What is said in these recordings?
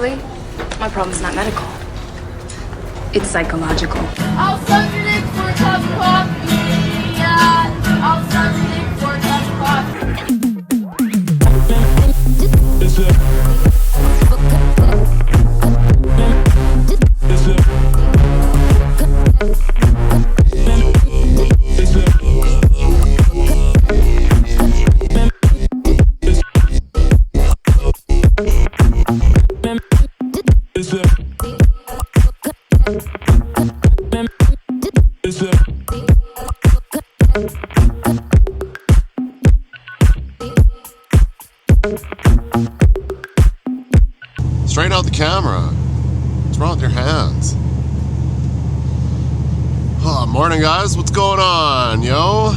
Actually, my problem's not medical. It's psychological. I'll suck your dick for a cup of coffee. Yeah. I'll suck your dick for a cup of coffee. Straighten out the camera. What's wrong with your hands? Oh, morning, guys. What's going on, yo?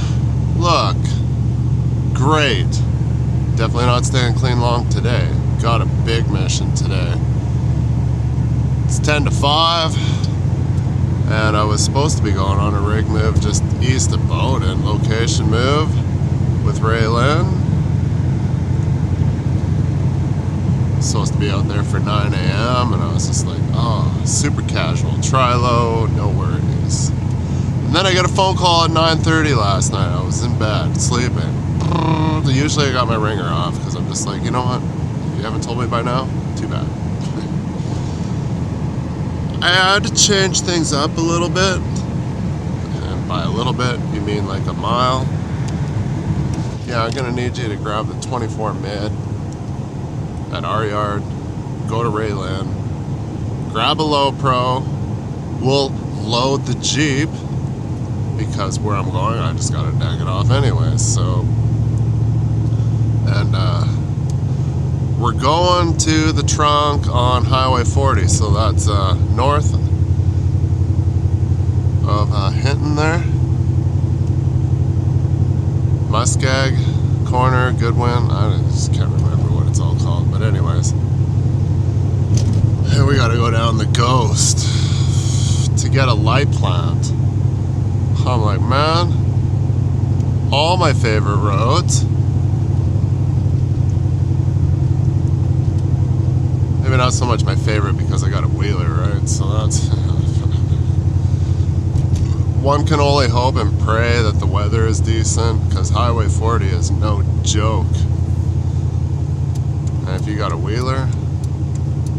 Look. Great. Definitely not staying clean long today. Got a big mission today. It's 10 to 5. And I was supposed to be going on a rig move just east of Bowden. Location move with Ray Lynn. Supposed to be out there for 9 a.m. and I was just like, oh, super casual, try low, no worries. And then I got a phone call at 9:30 last night. I was in bed, sleeping. Usually I got my ringer off because I'm just like, you know what? If you haven't told me by now, too bad. I had to change things up a little bit. And by a little bit, you mean like a mile. Yeah, I'm gonna need you to grab the 24 mid at our yard, go to Rayland, grab a low pro, we'll load the Jeep because where I'm going I just gotta deck it off anyways, so, and we're going to the trunk on Highway 40, so that's north of Hinton there, Muskeg corner, Goodwin, I just can't remember what it's all called, but anyways, hey, we gotta go down the Ghost to get a light plant. I'm like, man, all my favorite roads, maybe not so much my favorite because I got a wheeler, right? So that's one can only hope and pray that the weather is decent because Highway 40 is no joke. And if you got a wheeler,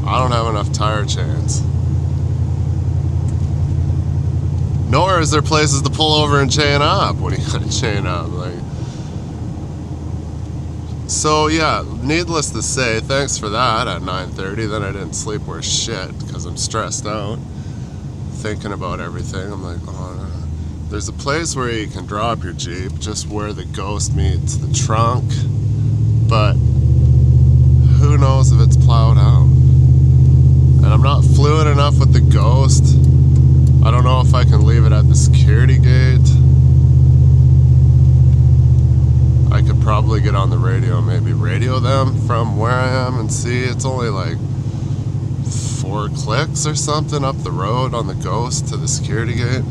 I don't have enough tire chains. Nor is there places to pull over and chain up when you gotta chain up. Like, so yeah, needless to say, thanks for that at 9:30. Then I didn't sleep worth shit because I'm stressed out, thinking about everything. I'm like, oh, there's a place where you can drop your Jeep, just where the Ghost meets the trunk, but who knows if it's plowed out. And I'm not fluent enough with the Ghost. I don't know if I can leave it at the security gate. I could probably get on the radio and maybe radio them from where I am and see. It's only like 4 clicks or something up the road on the Ghost to the security gate.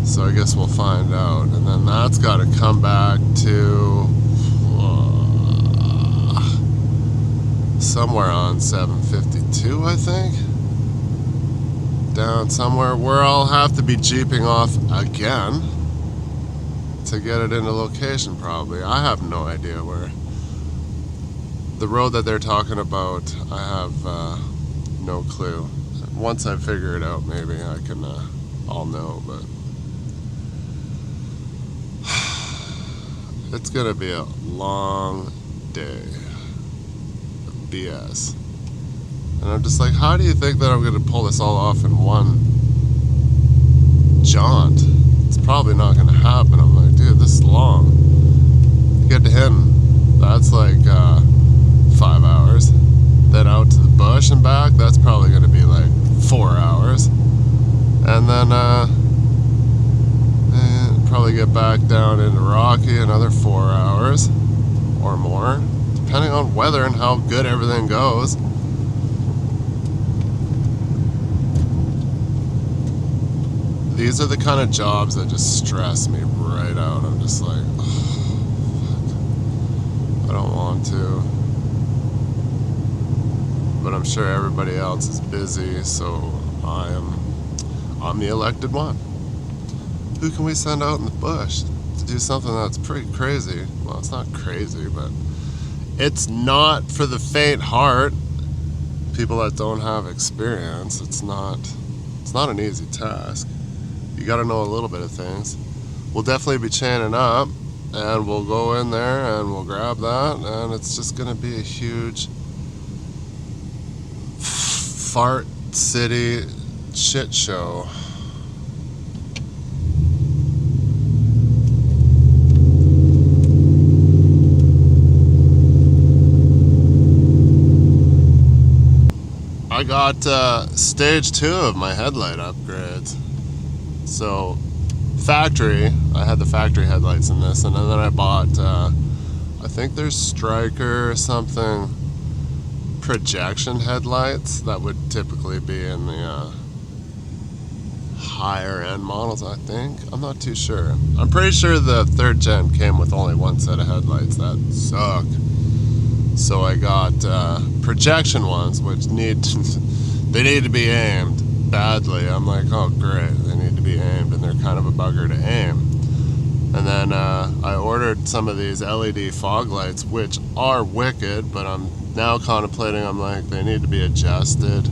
So I guess we'll find out. And then that's got to come back to somewhere on 752, I think. Down somewhere where I'll have to be jeeping off again to get it into location probably. I have no idea where. The road that they're talking about, I have no clue. Once I figure it out, maybe I can, I'll know, but it's gonna be a long day of BS. And I'm just like, how do you think that I'm gonna pull this all off in one jaunt? It's probably not gonna happen. I'm like, dude, this is long. Get to Hinton, that's like 5 hours. Then out to the bush and back, that's probably gonna be like 4 hours. And then probably get back down into Rocky another 4 hours or more, depending on weather and how good everything goes. These are the kind of jobs that just stress me right out. I'm just like, oh, fuck. I don't want to. but I'm sure everybody else is busy, so I'm the elected one. Who can we send out in the bush to do something that's pretty crazy? Well, it's not crazy, but it's not for the faint heart. People that don't have experience, it's not an easy task. You got to know a little bit of things. We'll definitely be chaining up, and we'll go in there and we'll grab that, and it's just going to be a huge fart city shit show. I got stage 2 of my headlight upgrades. So factory, I had the factory headlights in this, and then I bought I think there's Striker or something projection headlights that would typically be in the higher end models, I think. I'm not too sure. I'm pretty sure the 3rd gen came with only one set of headlights that suck. So I got projection ones, which need to be aimed badly. I'm like, oh great, they need to be aimed, and they're kind of a bugger to aim. And then I ordered some of these LED fog lights, which are wicked, but I'm now contemplating, I'm like, they need to be adjusted,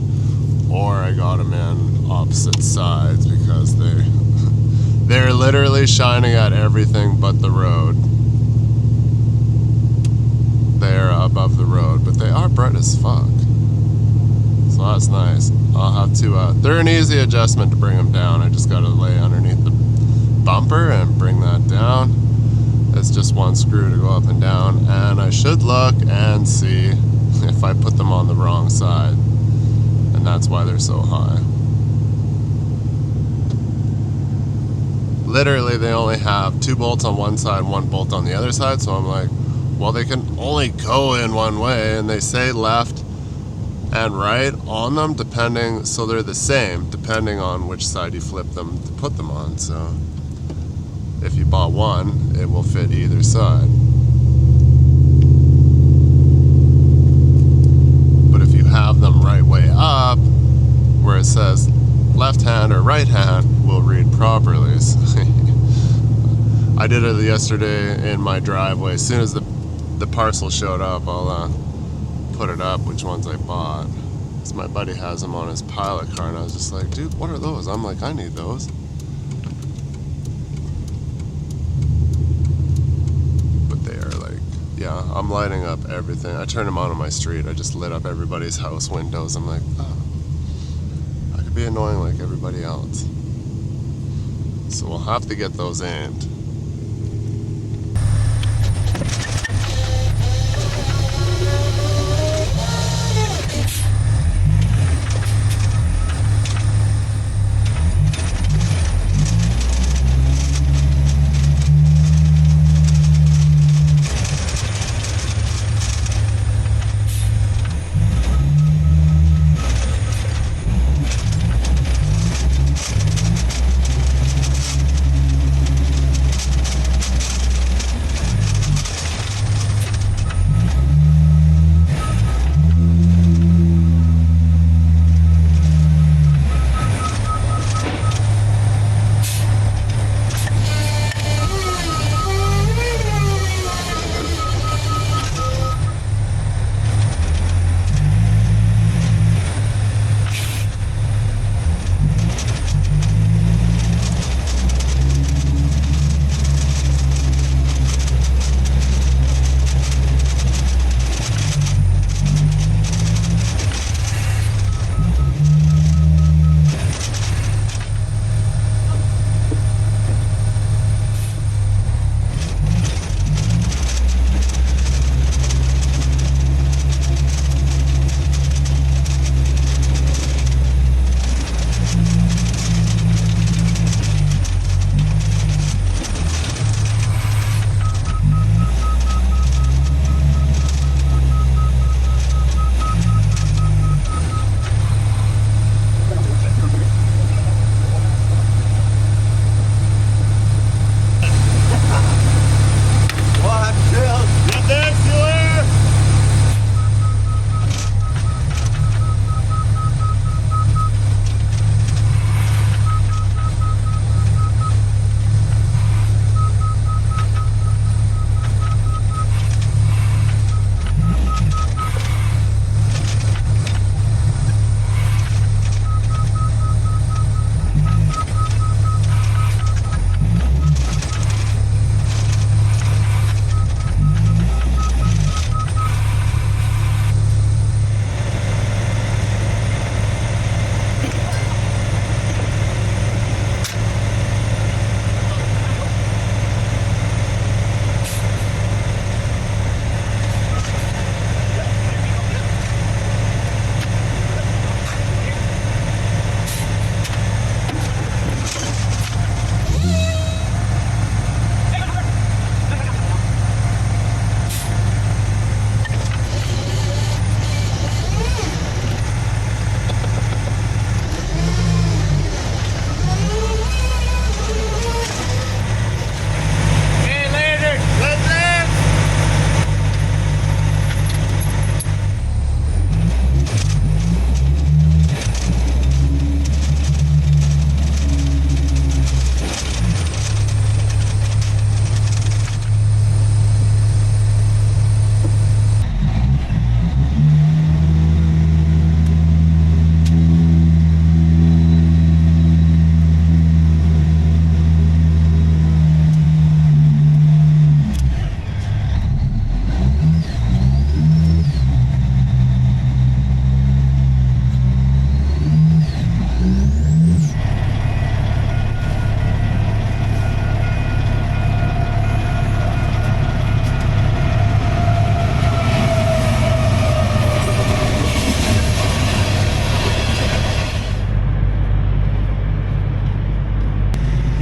or I got them in opposite sides, because they're literally shining at everything but the road. They're above the road, but they are bright as fuck. So that's nice. I'll have to, they're an easy adjustment to bring them down. I just gotta lay underneath the bumper and bring that down. It's just one screw to go up and down, and I should look and see if I put them on the wrong side, and that's why they're so high. Literally, they only have 2 bolts on one side, 1 bolt on the other side, so I'm like, well, they can only go in one way, and they say left and right on them, depending, so they're the same, depending on which side you flip them to put them on. So if you bought one, it will fit either side. But if you have them right way up, where it says left hand or right hand, will read properly. I did it yesterday in my driveway. As soon as the parcel showed up, I'll put it up which ones I bought. Because my buddy has them on his pilot car, and I was just like, dude, what are those? I'm like, I need those. But they are like, yeah, I'm lighting up everything. I turned them on my street. I just lit up everybody's house windows. I'm like, oh, I could be annoying like everybody else. So we'll have to get those aimed.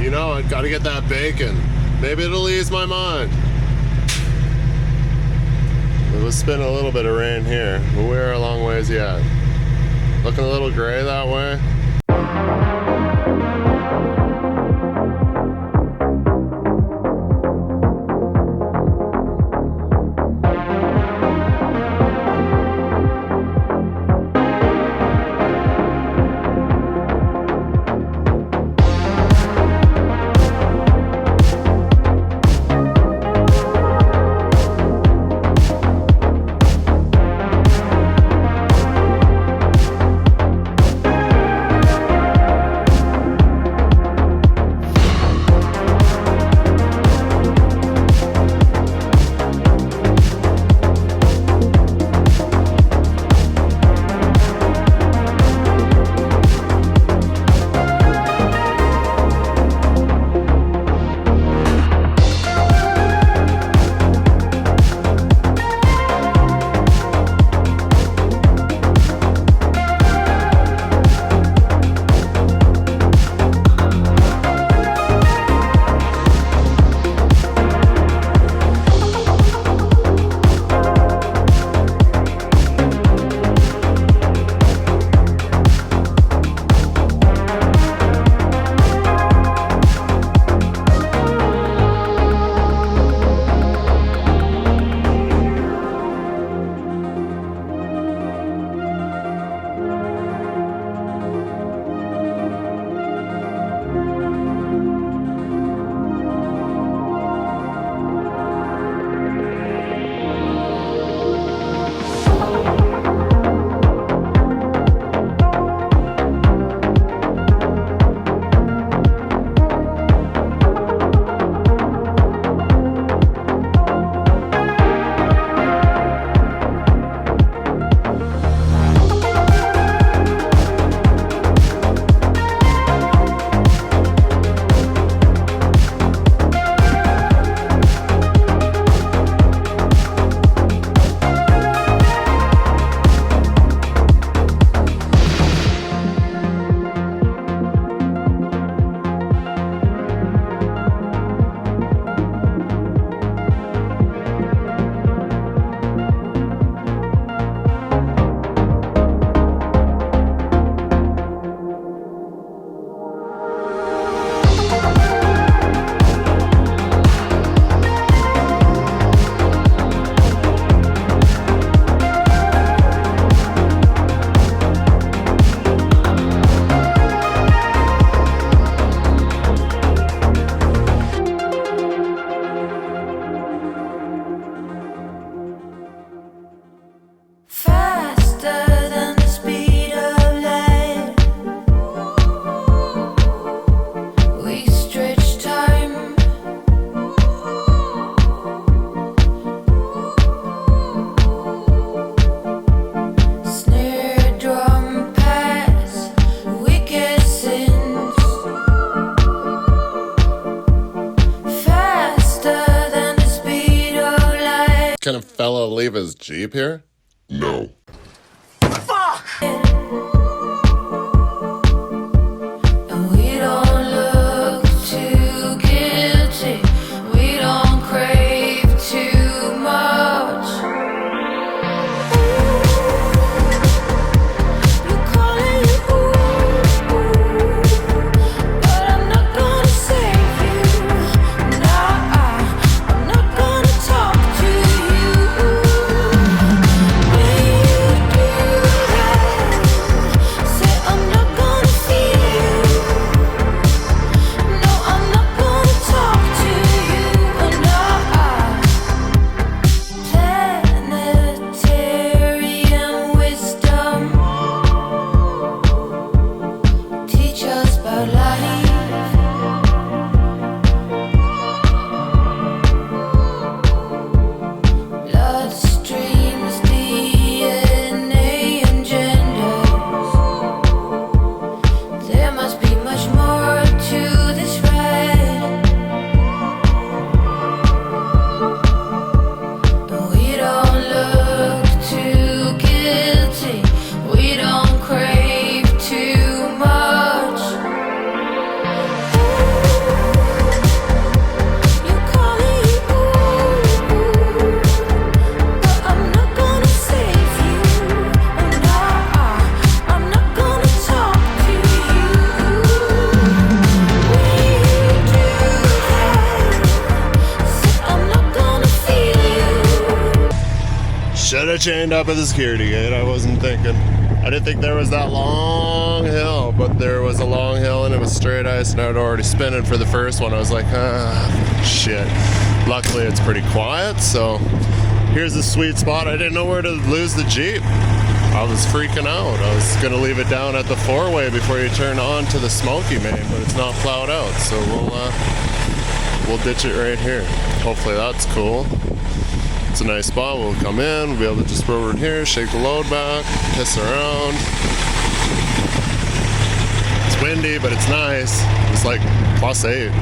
You know it, gotta get that bacon. Maybe it'll ease my mind. It was spinning a little bit of rain here, but we're a long ways yet. Looking a little gray that way. Can a fella leave his Jeep here? No. Fuck! And we don't look too guilty. We don't crave too much. You call it but I'm not gonna save you. Nah, I'm not gonna talk to you. Maybe have chained up at the security gate. I wasn't thinking. I didn't think there was that long hill, but there was a long hill and it was straight ice and I was already spinning for the first one. I was like, shit. Luckily it's pretty quiet, so here's the sweet spot. I didn't know where to lose the Jeep. I was freaking out. I was gonna leave it down at the four-way before you turn on to the Smoky Main, but it's not plowed out, so we'll ditch it right here. Hopefully that's cool. It's a nice spot. We'll come in, we'll be able to just go over here, shake the load back, piss around. It's windy, but it's nice. It's like +8.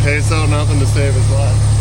Peso, nothing to save his life.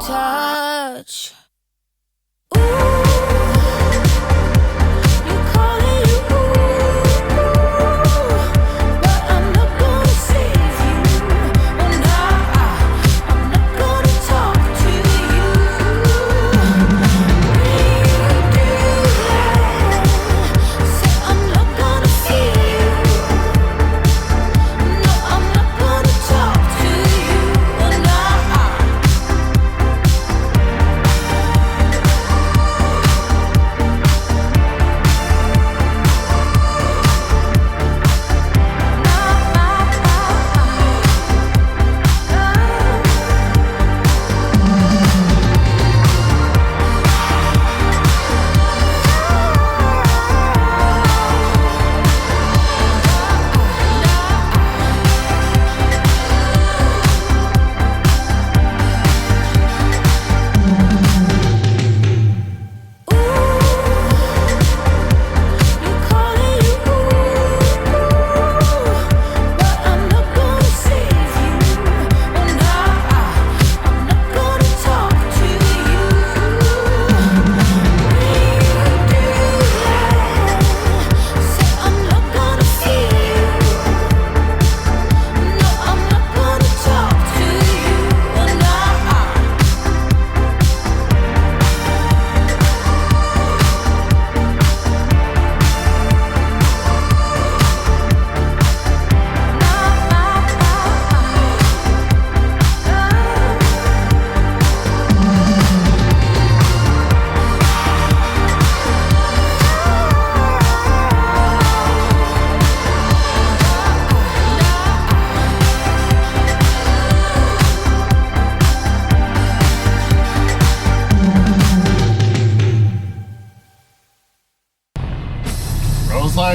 touch. Ooh.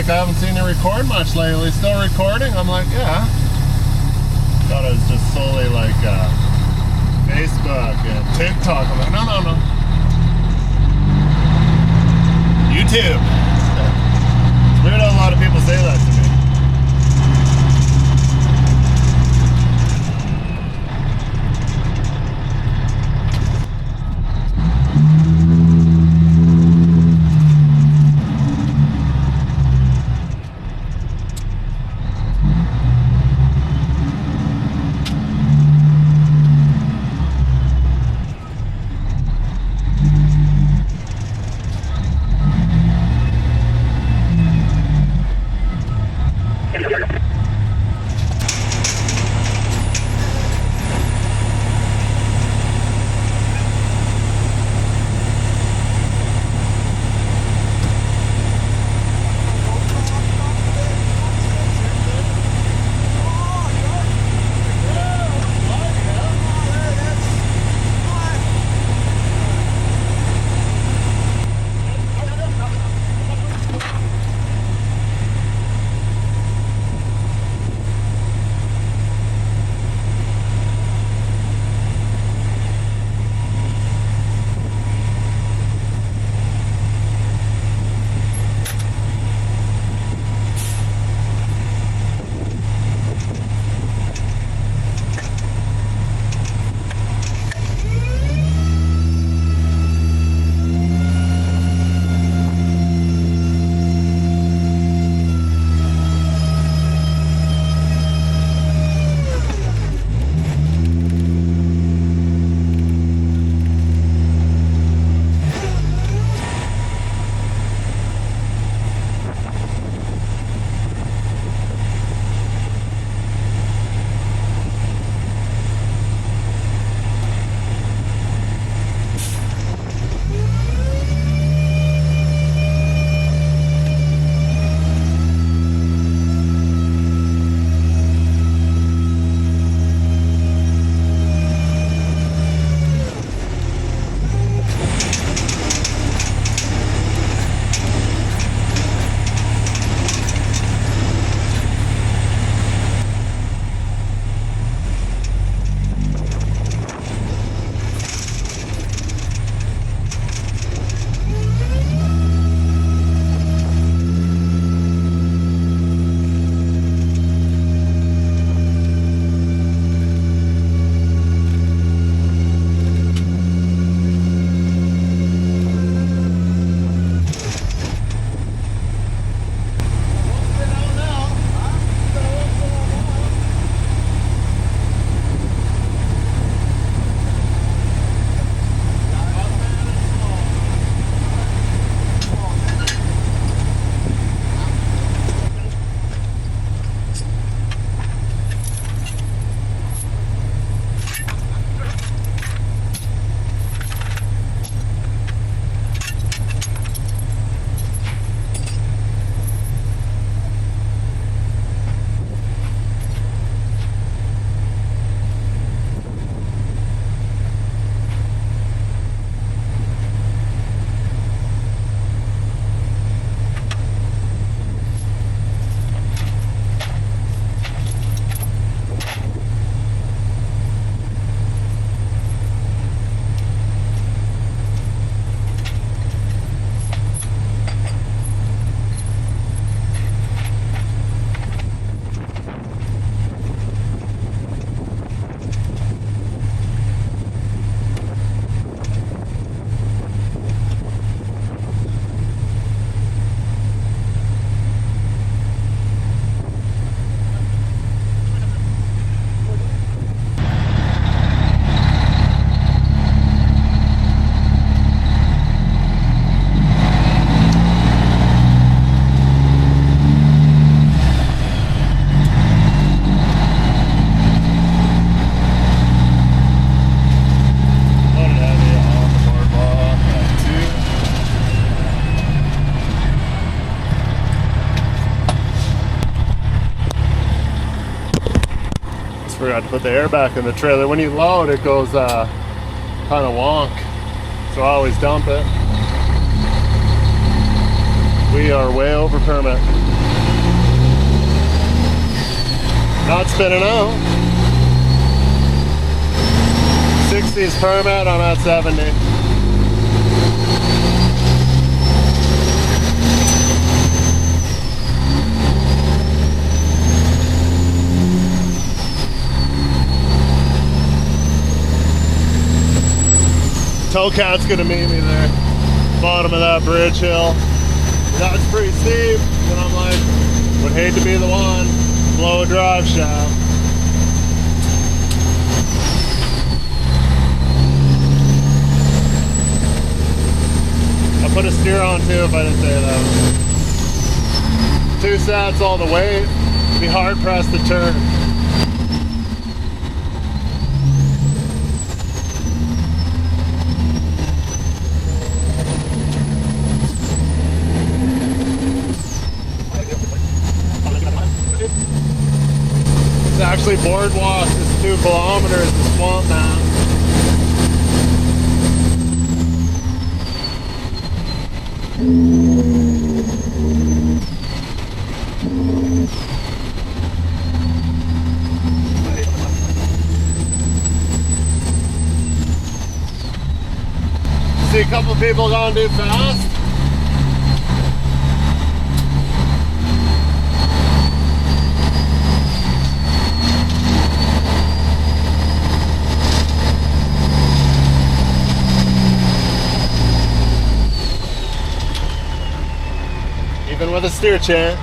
like, I haven't seen you record much lately. Still recording? I'm like, yeah. Thought it was just solely like Facebook and TikTok. I'm like, no. YouTube. It's weird how a lot of people say that to me. Forgot to put the air back in the trailer. When you load, it goes kind of wonk, so I always dump it. We are way over permit. Not spinning out. 60's permit, I'm at 70. Towcat's gonna meet me there. Bottom of that bridge hill. That's pretty steep, and I'm like, would hate to be the one, blow a drive shaft. I put a steer on too if I didn't say that. 2 sats all the way, be hard pressed to turn. It's actually boardwalk, it's 2 kilometers to Swamp Mountain. See a couple people going too fast. Even with a steer chair.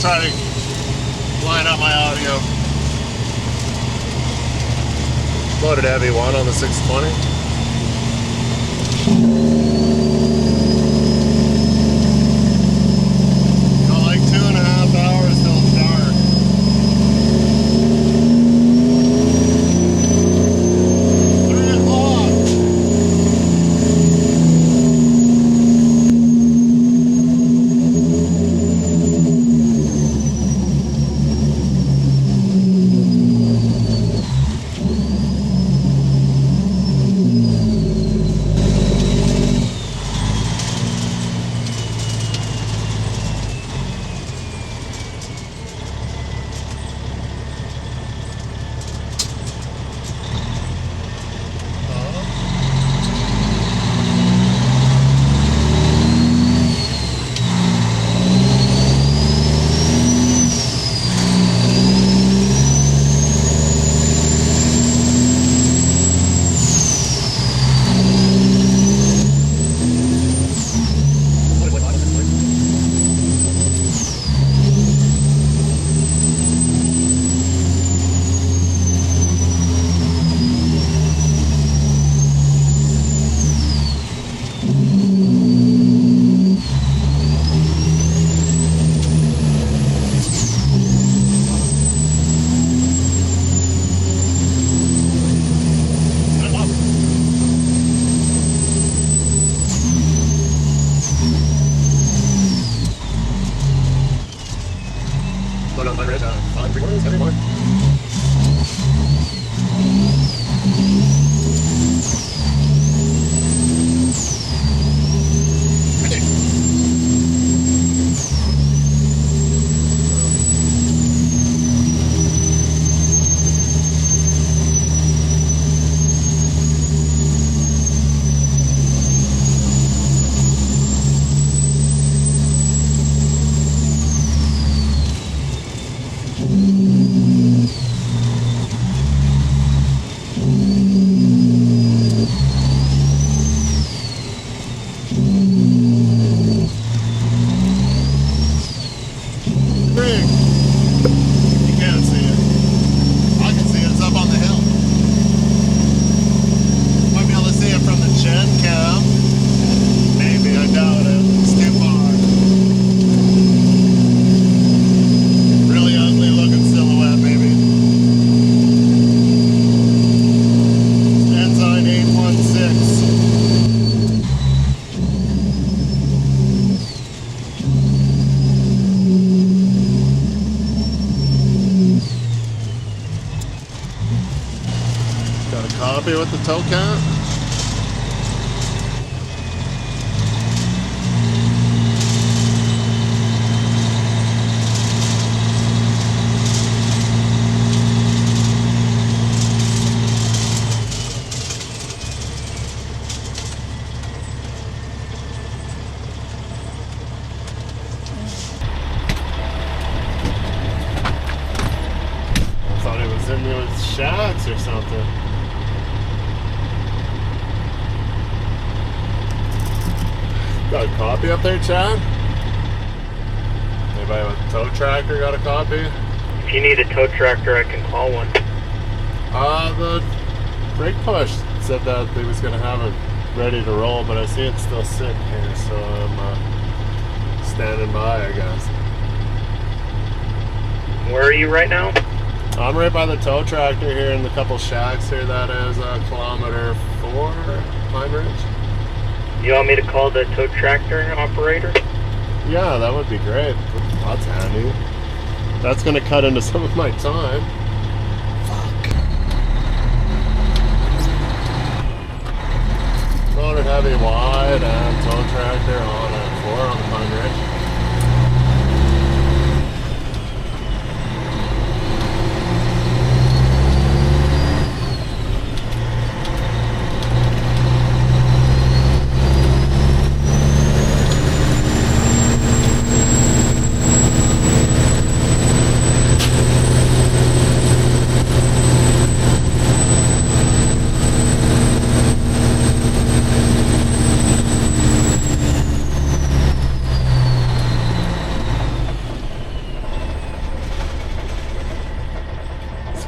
Try to line up my audio. Loaded heavy one on the 620. Got like 2.5 hours till it's dark. happy with the tow count? In those shacks or something. Got a copy up there, Chad? Anybody with a tow tractor got a copy? If you need a tow tractor, I can call one. The brake push said that they was gonna have it ready to roll, but I see it's still sitting here, so I'm standing by, I guess. Where are you right now? I'm right by the tow tractor here in the couple shacks here. That is kilometer 4, Pine Ridge. You want me to call the tow tractor operator? Yeah, that would be great. That's handy. That's gonna cut into some of my time. Fuck. Loaded heavy wide and tow tractor on a 4 on the Pine Ridge.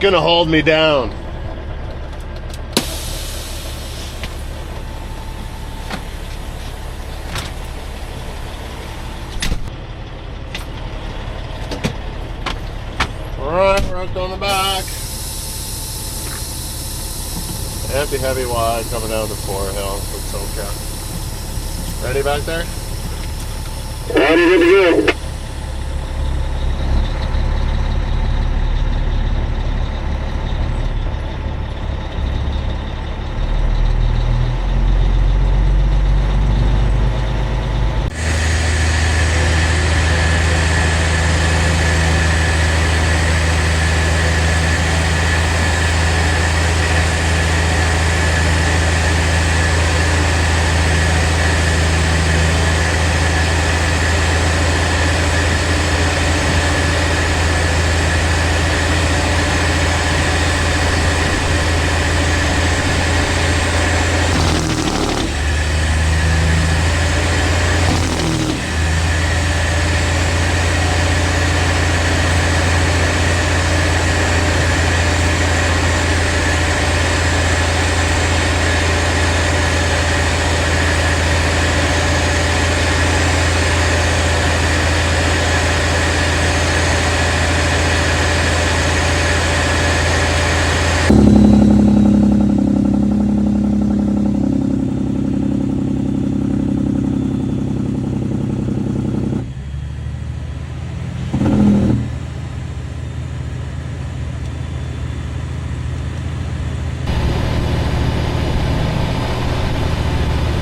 Gonna hold me down. Alright, we're hooked on the back. Empty heavy wide coming down the 4 hill with SoCal. Ready back there? Ready, good to go.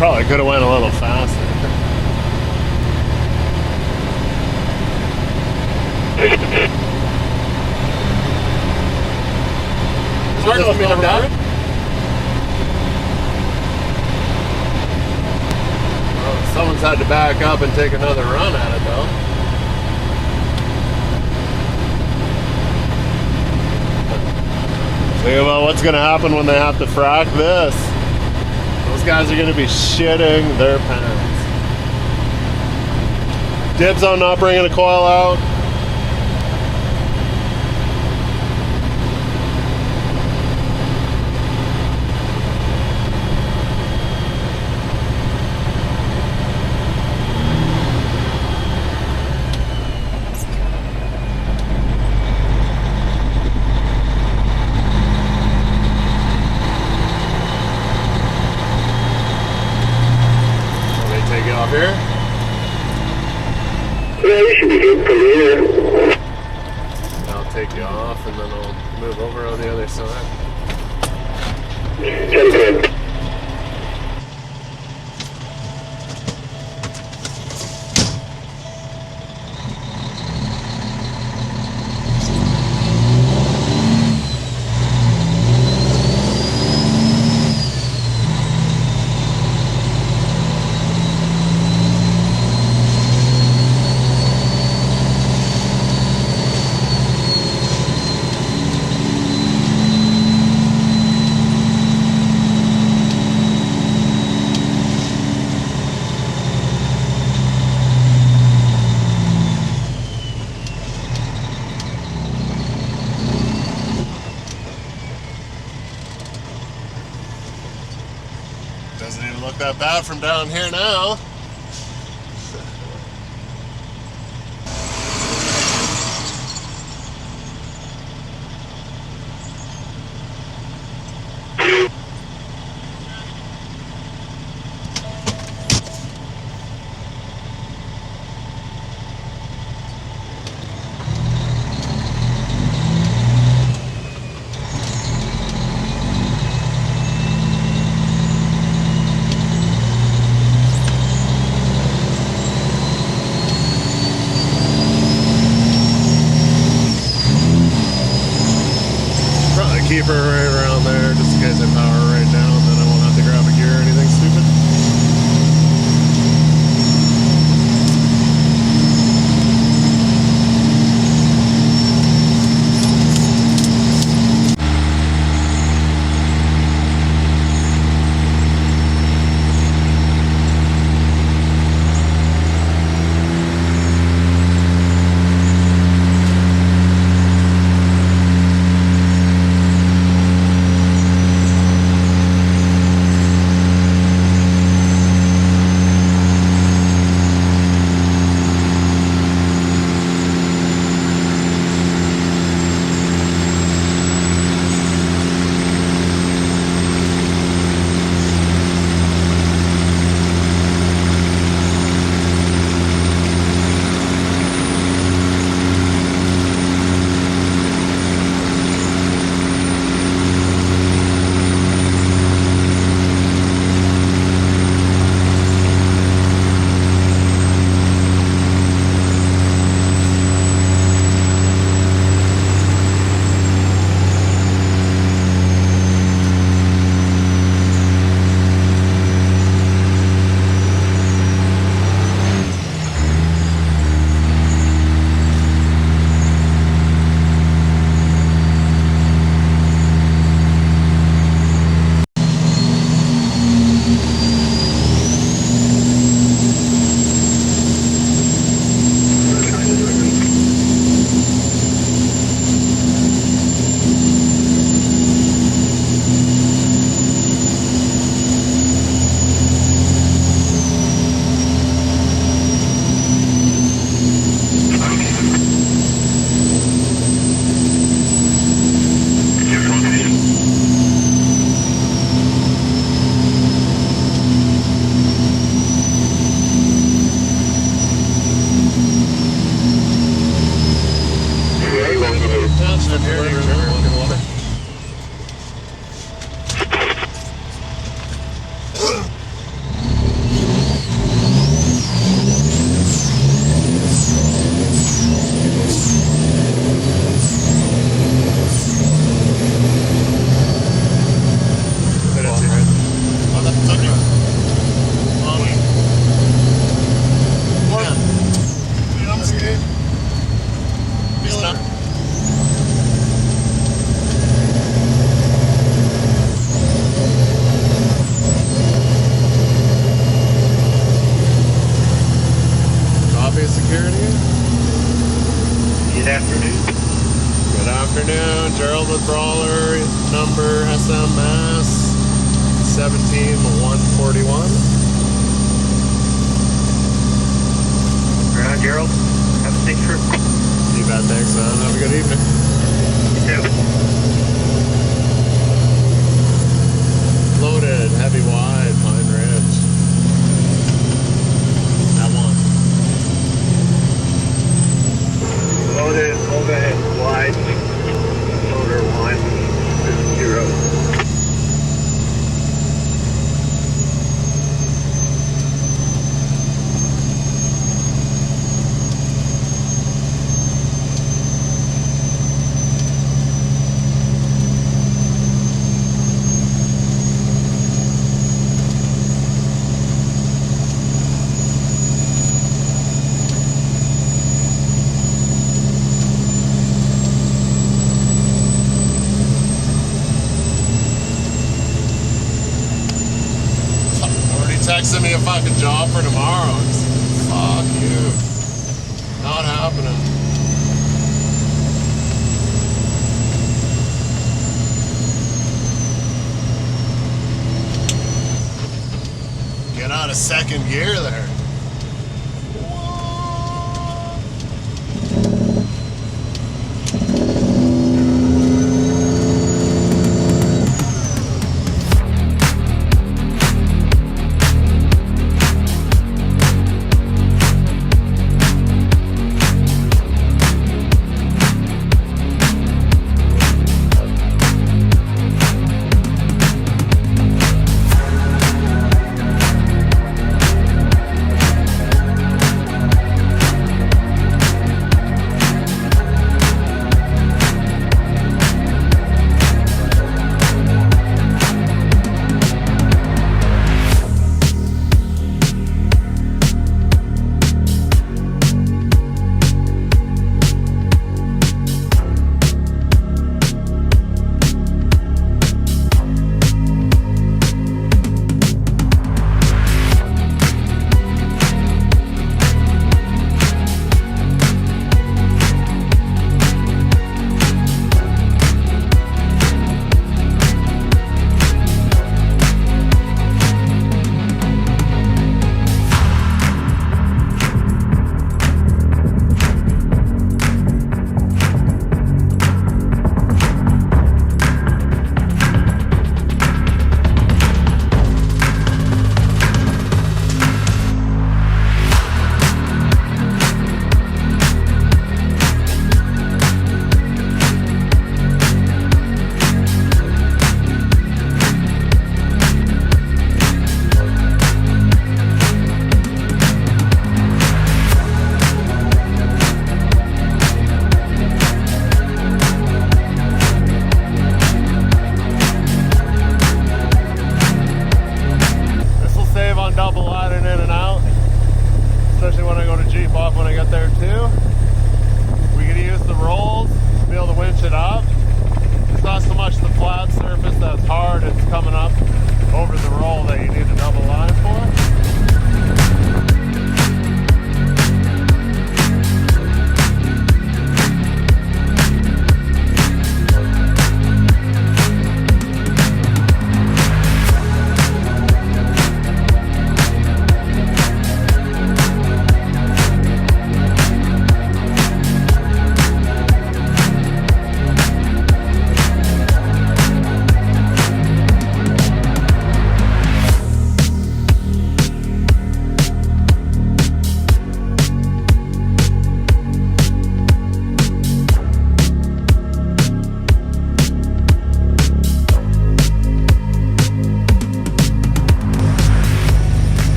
Probably could have went a little faster. Well, someone's had to back up and take another run at it though. Think about what's going to happen when they have to frack this. Those guys are going to be shitting their pants. Dibs on not bringing a coil out. Here? Yeah, you should be good from here. I'll take you off and then I'll move over on the other side. 10-10. Doesn't even look that bad from down here now. Keep her right around there just in case I power her right now, and then I won't have to grab a gear or anything stupid. afternoon. Gerald with Brawler, number SMS 17141. Right on, Gerald. Have a safe trip. You bet, thanks, man. Have a good evening. You too. Loaded, heavy wide, Pine Ridge. At one. Loaded, overhead, wide, loader 1, 0. fucking job for tomorrow. Fuck you. Not happening. Get out of second gear there.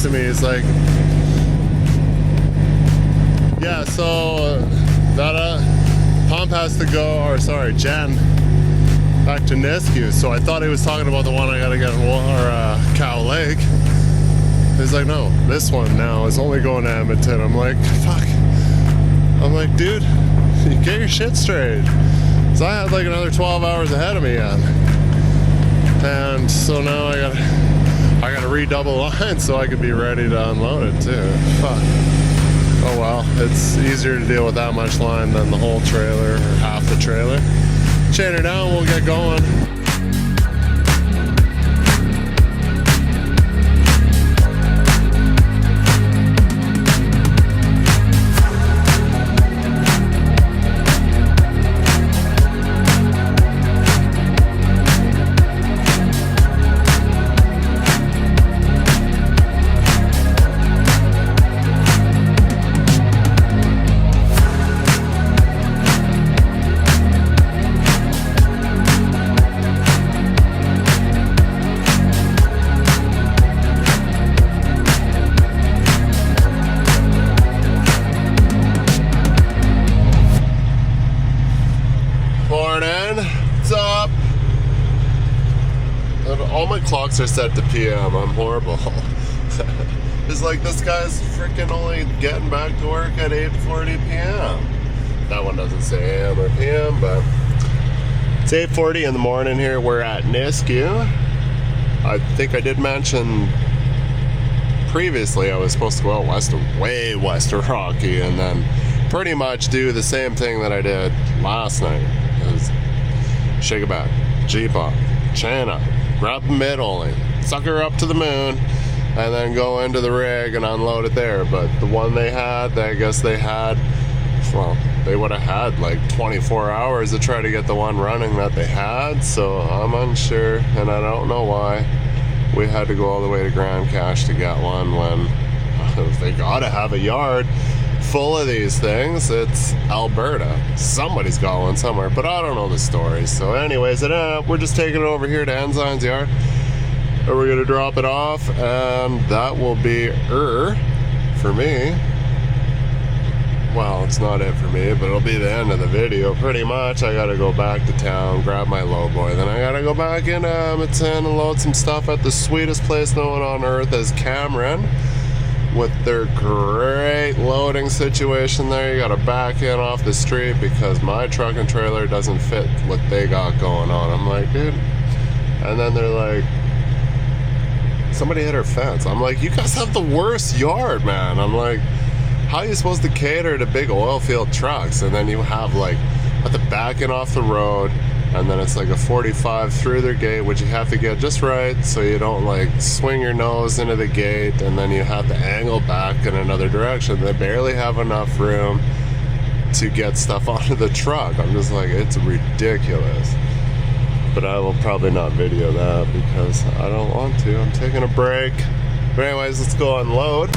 To me, it's like, yeah, so that pump has to go, or sorry, Jen, back to Nisku. So I thought he was talking about the one I gotta get in Cow Lake. He's like, no, this one now is only going to Edmonton. I'm like, fuck. I'm like, dude, you get your shit straight. So I had like another 12 hours ahead of me yet. And so now I gotta redouble line so I could be ready to unload it too. Fuck. Oh well, it's easier to deal with that much line than the whole trailer or half the trailer. Chain her down, we'll get going. All my clocks are set to PM. I'm horrible. It's like this guy's freaking only getting back to work at 8:40 PM. That one doesn't say AM or PM, but it's 8:40 in the morning here. We're at Nisku. I think I did mention previously I was supposed to go out west of, way west of Rocky, and then pretty much do the same thing that I did last night. Is shake it back, Jeep off, chain up, grab the mid-only, suck her up to the moon, and then go into the rig and unload it there. But the one they had, I guess they had, well, they would have had like 24 hours to try to get the one running that they had, so I'm unsure, and I don't know why we had to go all the way to Grande to get one when they gotta have a yard full of these things. It's Alberta. Somebody's got one somewhere, but I don't know the story. So anyways, we're just taking it over here to Ensign's yard, and we're gonna drop it off, and that will be for me. Well, it's not it for me, but it'll be the end of the video pretty much. I gotta go back to town, grab my lowboy, then I gotta go back into Edmonton and load some stuff at the sweetest place known on earth as Cameron, with their great loading situation there. You gotta back in off the street because my truck and trailer doesn't fit what they got going on. I'm like, dude. And then they're like, somebody hit our fence. I'm like, you guys have the worst yard, man. I'm like, how are you supposed to cater to big oil field trucks? And then you have like at the backing off the road, and then it's like a 45 through their gate, which you have to get just right so you don't like swing your nose into the gate, and then you have to angle back in another direction. They barely have enough room to get stuff onto the truck. I'm just like, it's ridiculous. But I will probably not video that because I don't want to. I'm taking a break. But anyways, let's go unload.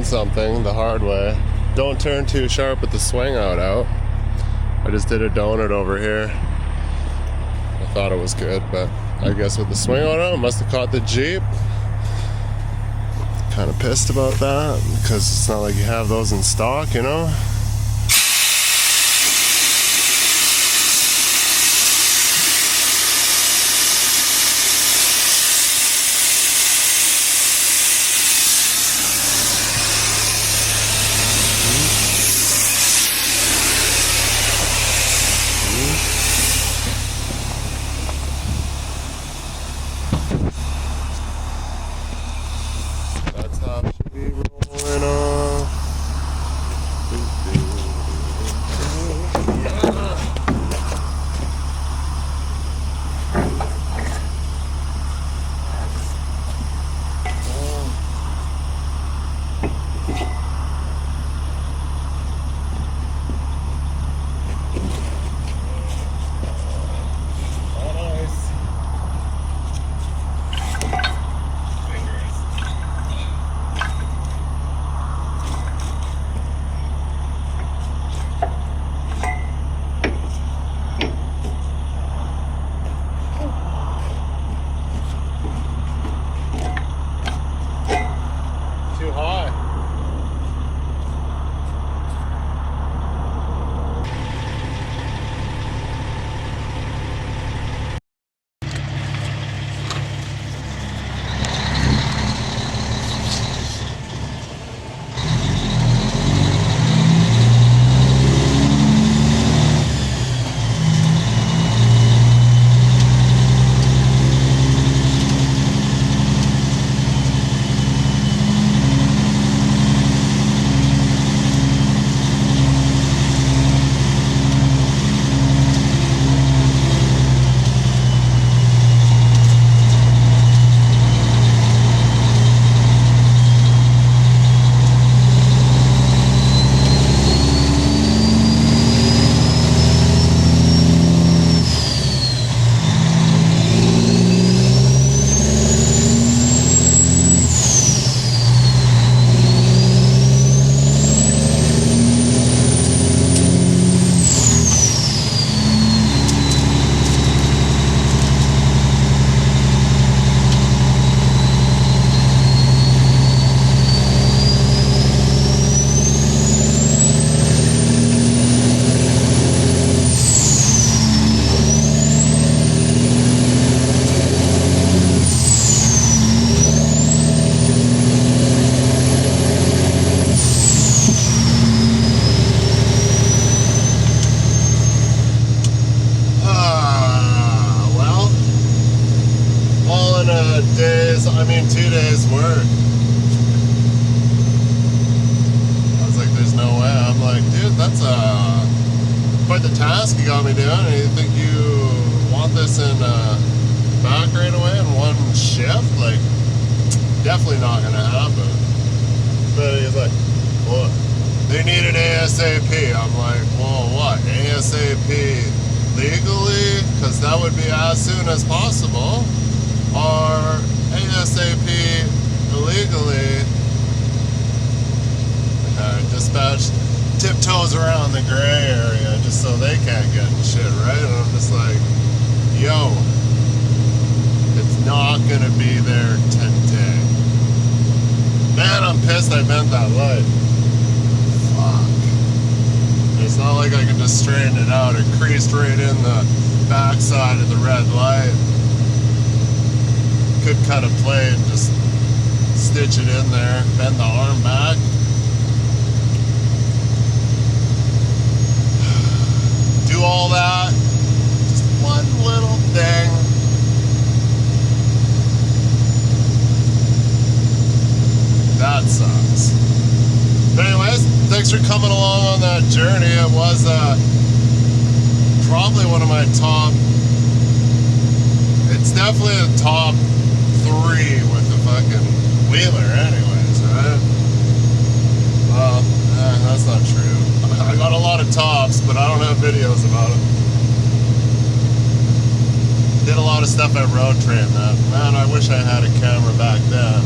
Something the hard way. Don't turn too sharp with the swing out. I just did a donut over here. I thought it was good, but I guess with the swing out, must have caught the Jeep. Kind of pissed about that because it's not like you have those in stock, you know? That's how she be rolling on. I mean, 2 days work. I was like, there's no way. I'm like, dude, that's quite the task you got me doing. And you think you want this in back right away in one shift? Like, definitely not gonna happen. But he's like, well, they need an ASAP. I'm like, well, what? ASAP legally? Because that would be as soon as possible. Or ASAP illegally. Dispatch tiptoes around the gray area just so they can't get in shit, right? And I'm just like, yo, it's not gonna be there today. Man, I'm pissed I bent that light. Fuck. It's not like I can just straighten it out. It creased right in the backside of the red light. Could cut a plate and just stitch it in there, bend the arm back. Do all that. Just one little thing. That sucks. But anyways, thanks for coming along on that journey. It was probably one of my top, it's definitely a top 3 with the fucking Wheeler anyways, right? Well, that's not true. I got a lot of tops, but I don't have videos about it. Did a lot of stuff at Road Train that, man, I wish I had a camera back then.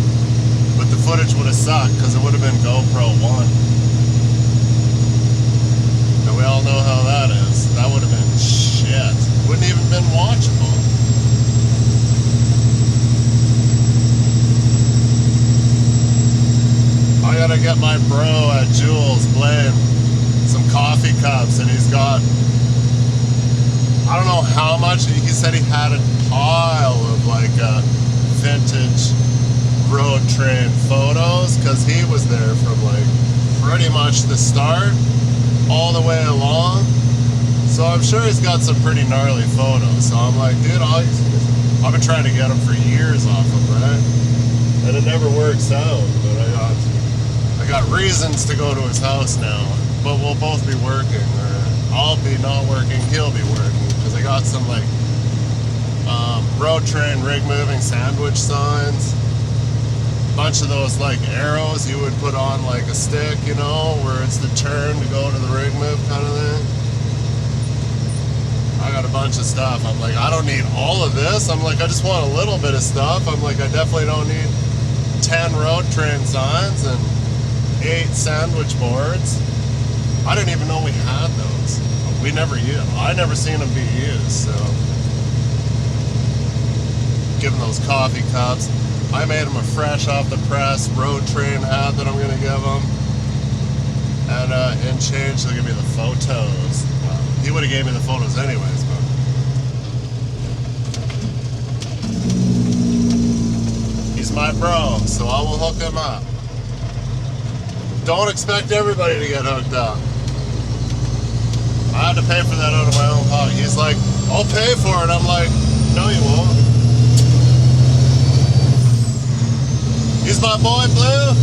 But the footage would have sucked because it would have been GoPro 1. And we all know how that is. That would have been shit. Wouldn't even been watchable. I gotta get my bro at Jules Blaine some coffee cups, and he's got, I don't know how much, he said he had a pile of like vintage Road Train photos, because he was there from like pretty much the start all the way along. So I'm sure he's got some pretty gnarly photos. So I'm like, dude, I've been trying to get them for years off him, right? And it never works out. But I got reasons to go to his house now. But we'll both be working, or I'll be not working, he'll be working, because I got some like Road Train rig moving sandwich signs. Bunch of those like arrows you would put on like a stick, you know, where it's the turn to go to the rig move kind of thing. I got a bunch of stuff. I'm like, I don't need all of this. I'm like, I just want a little bit of stuff. I'm like, I definitely don't need 10 Road Train signs and 8 sandwich boards. I didn't even know we had those. We never used. I never seen them be used. So, give them those coffee cups. I made them a fresh off the press Road Train hat that I'm gonna give them. And in change, they'll give me the photos. He would have gave me the photos anyways, but he's my bro, so I will hook him up. Don't expect everybody to get hooked up. I had to pay for that out of my own pocket. He's like, I'll pay for it. I'm like, no you won't. He's my boy, Blue.